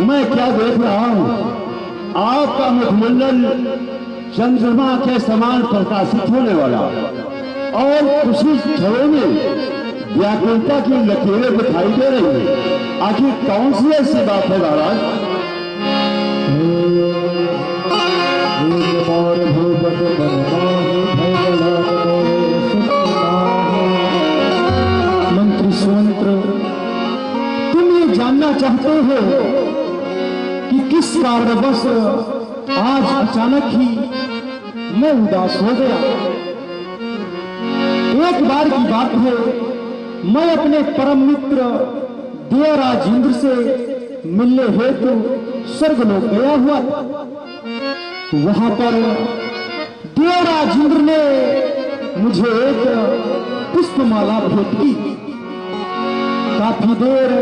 मैं क्या देख रहा हूं, आपका मुखमंडल चंद्रमा के समान प्रकाशित होने वाला और कुछ क्षणों में व्याकुलता की लकीरें दिखाई दे रही है। आखिर कौन सी ऐसी बात है महाराज? मंत्री सुमंत्र, तुम ये जानना चाहते हो कि किस कारणवश आज अचानक ही मैं उदास हो गया। एक बार की बात है, मैं अपने परम मित्र देवराज इंद्र से मिलने हेतु स्वर्गलोक गया हुआ था। वहां पर देवराज इंद्र ने मुझे एक पुष्पमाला भेंट की। काफी देर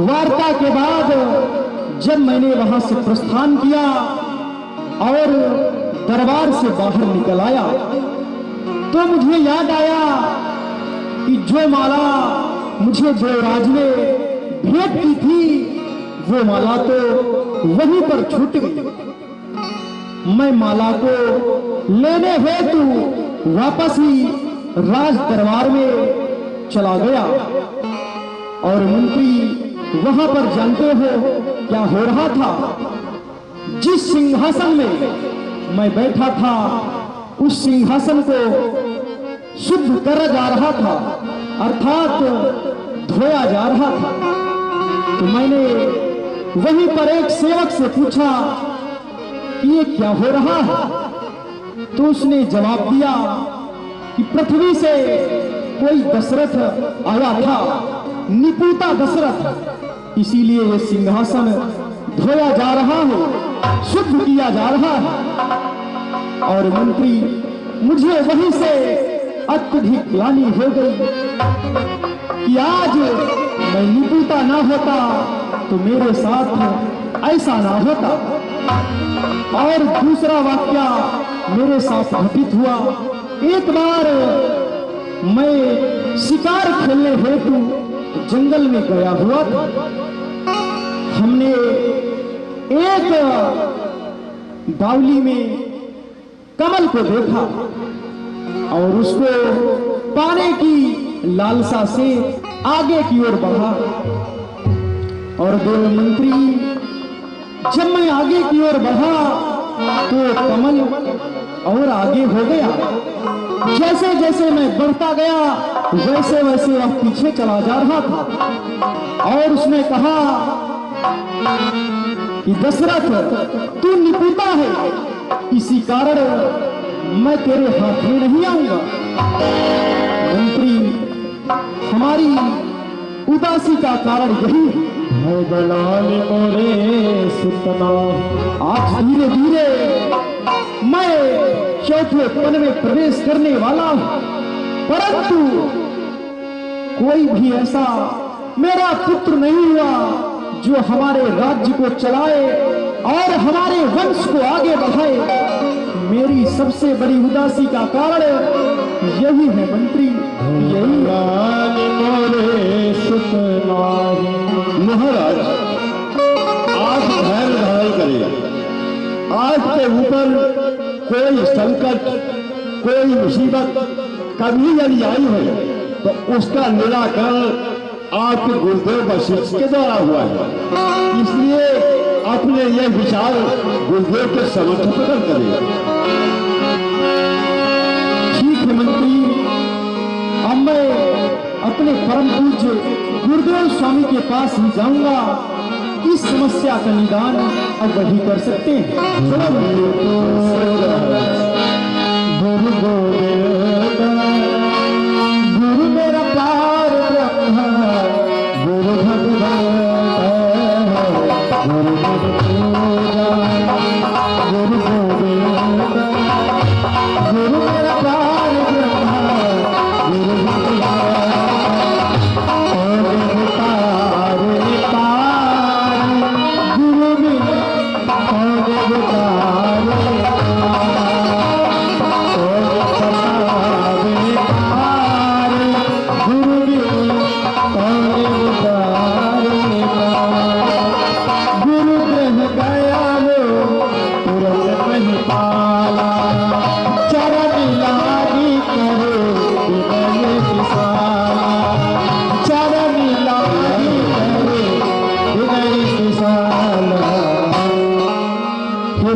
वार्ता के बाद जब मैंने वहां से प्रस्थान किया और दरबार से बाहर निकल आया तो मुझे याद आया कि जो माला मुझे देवराज ने भेंट की थी वो माला तो वहीं पर छूट गई। मैं माला को लेने हेतु वापस ही राज दरबार में चला गया और मंत्री वहां पर जानते हो क्या हो रहा था? जिस सिंहासन में मैं बैठा था उस सिंहासन को शुद्ध करा जा रहा था, अर्थात धोया जा रहा था। तो मैंने वहीं पर एक सेवक से पूछा कि ये क्या हो रहा है? तो उसने जवाब दिया कि पृथ्वी से कोई दशरथ आया था, निपुता दशरथ, इसीलिए ये सिंहासन धोया जा रहा है, शुद्ध किया जा रहा है। और मंत्री, मुझे वहीं से अत्यधिक ग्लानि हो गई कि आज मैं निपुता ना होता तो मेरे साथ ऐसा ना होता। और दूसरा वाक्या मेरे साथ घटित हुआ। एक बार मैं शिकार खेलने हेतु जंगल में गया हुआ था। हमने एक बावली में कमल को देखा और उसको पाने की लालसा से आगे की ओर बढ़ा। और देव मंत्री, जब मैं आगे की ओर बढ़ा तो कमल और आगे हो गया। जैसे जैसे मैं बढ़ता गया वैसे वैसे वह पीछे चला जा रहा था। और उसने कहा कि दशरथ, तू निपुता है, इसी कारण मैं तेरे हाथ में नहीं आऊंगा। मंत्री, हमारी उदासी का कारण यही है दलाल मोरे सुतना। आज धीरे धीरे मैं चौथे पन में प्रवेश करने वाला हूं। परंतु कोई भी ऐसा मेरा पुत्र नहीं हुआ जो हमारे राज्य को चलाए और हमारे वंश को आगे बढ़ाए। मेरी सबसे बड़ी उदासी का कारण यही है मंत्री, यही। महाराज, आप धैर्य धारण करें। आज के ऊपर कोई संकट, कोई मुसीबत कभी यदि आई हो तो उसका निराकरण आपके गुरुदेव वशिष्ठ के द्वारा हुआ है। इसलिए अपने ये विचार गुरुदेव के समक्ष प्रकट करें। ठीक है मंत्री, अब मैं अपने परम पूज्य गुरुदेव स्वामी के पास ही जाऊंगा। इस समस्या का निदान अब वही कर सकते हैं। गुरु गोविंद, गुरु मेरा प्यार ब्रह्म, गुरु भगवान, गुरु पूजा, गुरु गोविंद, गुरु मेरा प्यार ब्रह्म, गुरु भगवान, तारे तारे गुरु बिन तारे तारे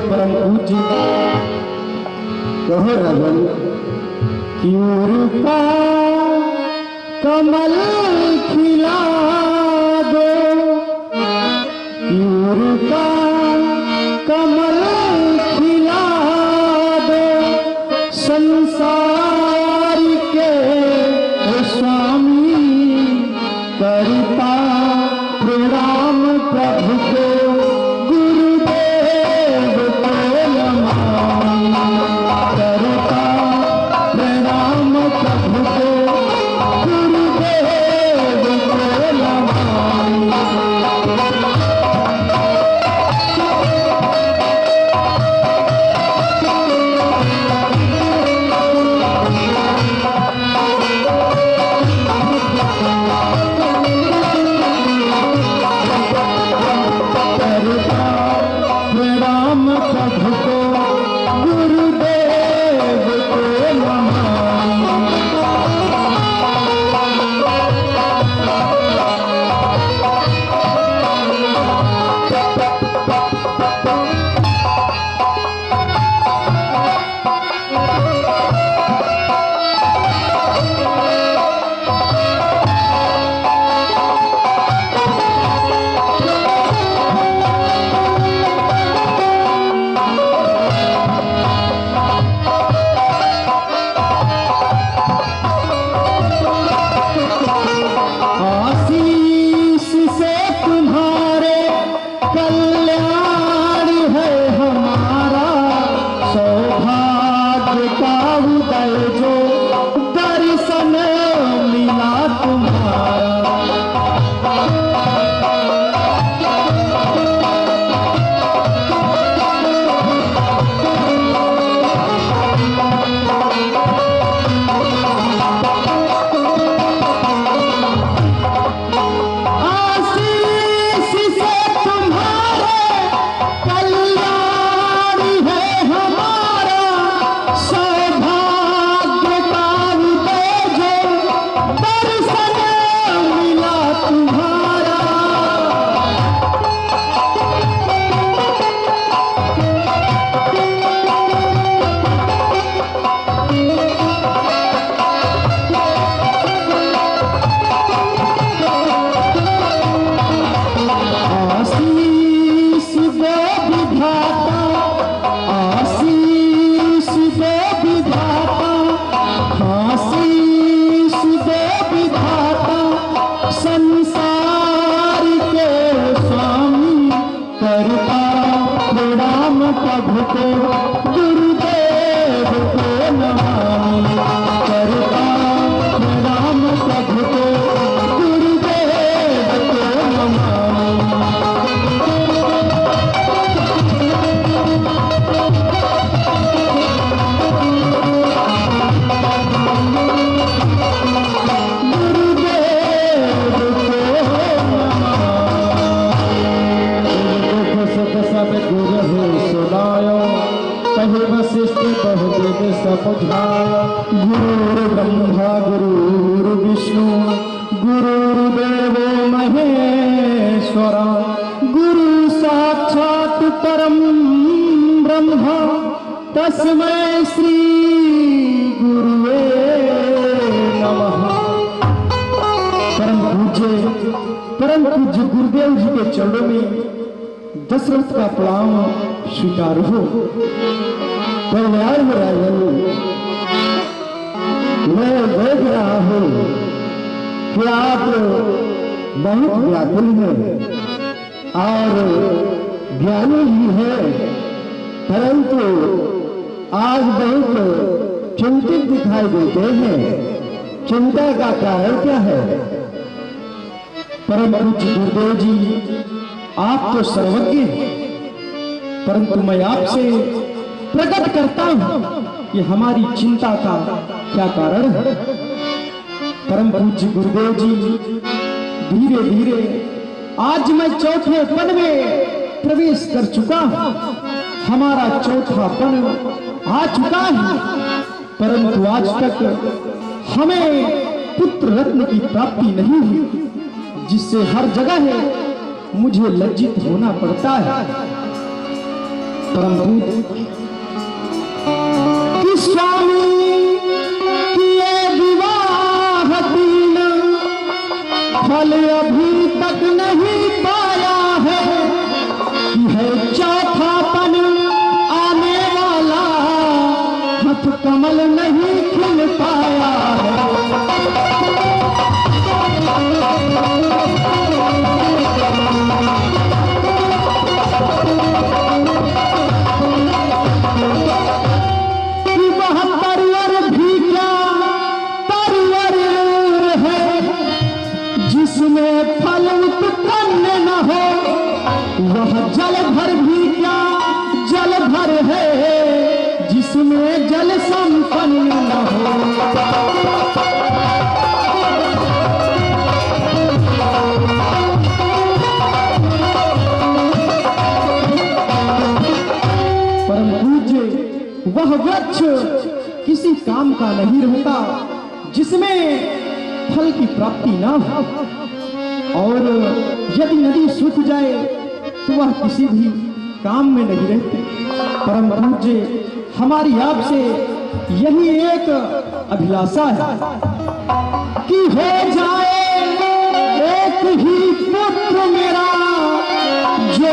परम पूज्य कहो रघुन, क्यूर का कमल खिला दो, क्यूर का कमल खिला दो, संसार के स्वामी करता प्रणाम प्रभु को, गुरुदेव को नमामि, करता प्रणाम प्रभु को, गुरुदेव को नमामि। समझाया। गुरु ब्रह्मा गुरु विष्णु गुरुर्देवो महेश्वर गुरु साक्षात परम ब्रह्म तस्मै श्री गुरुवे नमः। परम पूज्य गुरुदेव जी के चरणों में दशरथ का प्रणाम स्वीकार हो। परिवार राजन, मैं देख रहा हूं कि आप बहुत व्याकुल हैं और ज्ञानी भी हैं, परंतु आज बहुत चिंतित दिखाई देते हैं। चिंता का कारण क्या है? परम पूज्य गुरुदेव जी, आप तो सर्वज्ञ हैं, परंतु मैं आपसे प्रकट करता हूं कि हमारी चिंता का क्या कारण है। परम पूज्य गुरुदेव जी, धीरे धीरे आज मैं चौथे पन में प्रवेश कर चुका हूं। हमारा चौथा पन आ चुका है, परंतु आज तक हमें पुत्र रत्न की प्राप्ति नहीं हुई, जिससे हर जगह है मुझे लज्जित होना पड़ता है। परम पूज्य कि स्वामी किए विवाह तीन फल अभी तक नहीं पाया है, कि है चौथा पन आने वाला हथ कमल नहीं खिल पाया है। फल उत्पन्न न हो, वह जल भर भी क्या जल भर है, जिसमें जल संपन्न न हो। परम पूज्य, वह वृक्ष किसी काम का नहीं रहता जिसमें फल की प्राप्ति ना हो, और यदि नदी सूख जाए तो वह किसी भी काम में नहीं रहती। परम पूज्य, हमारी आपसे यही एक अभिलाषा है कि हो जाए एक ही पुत्र मेरा, जो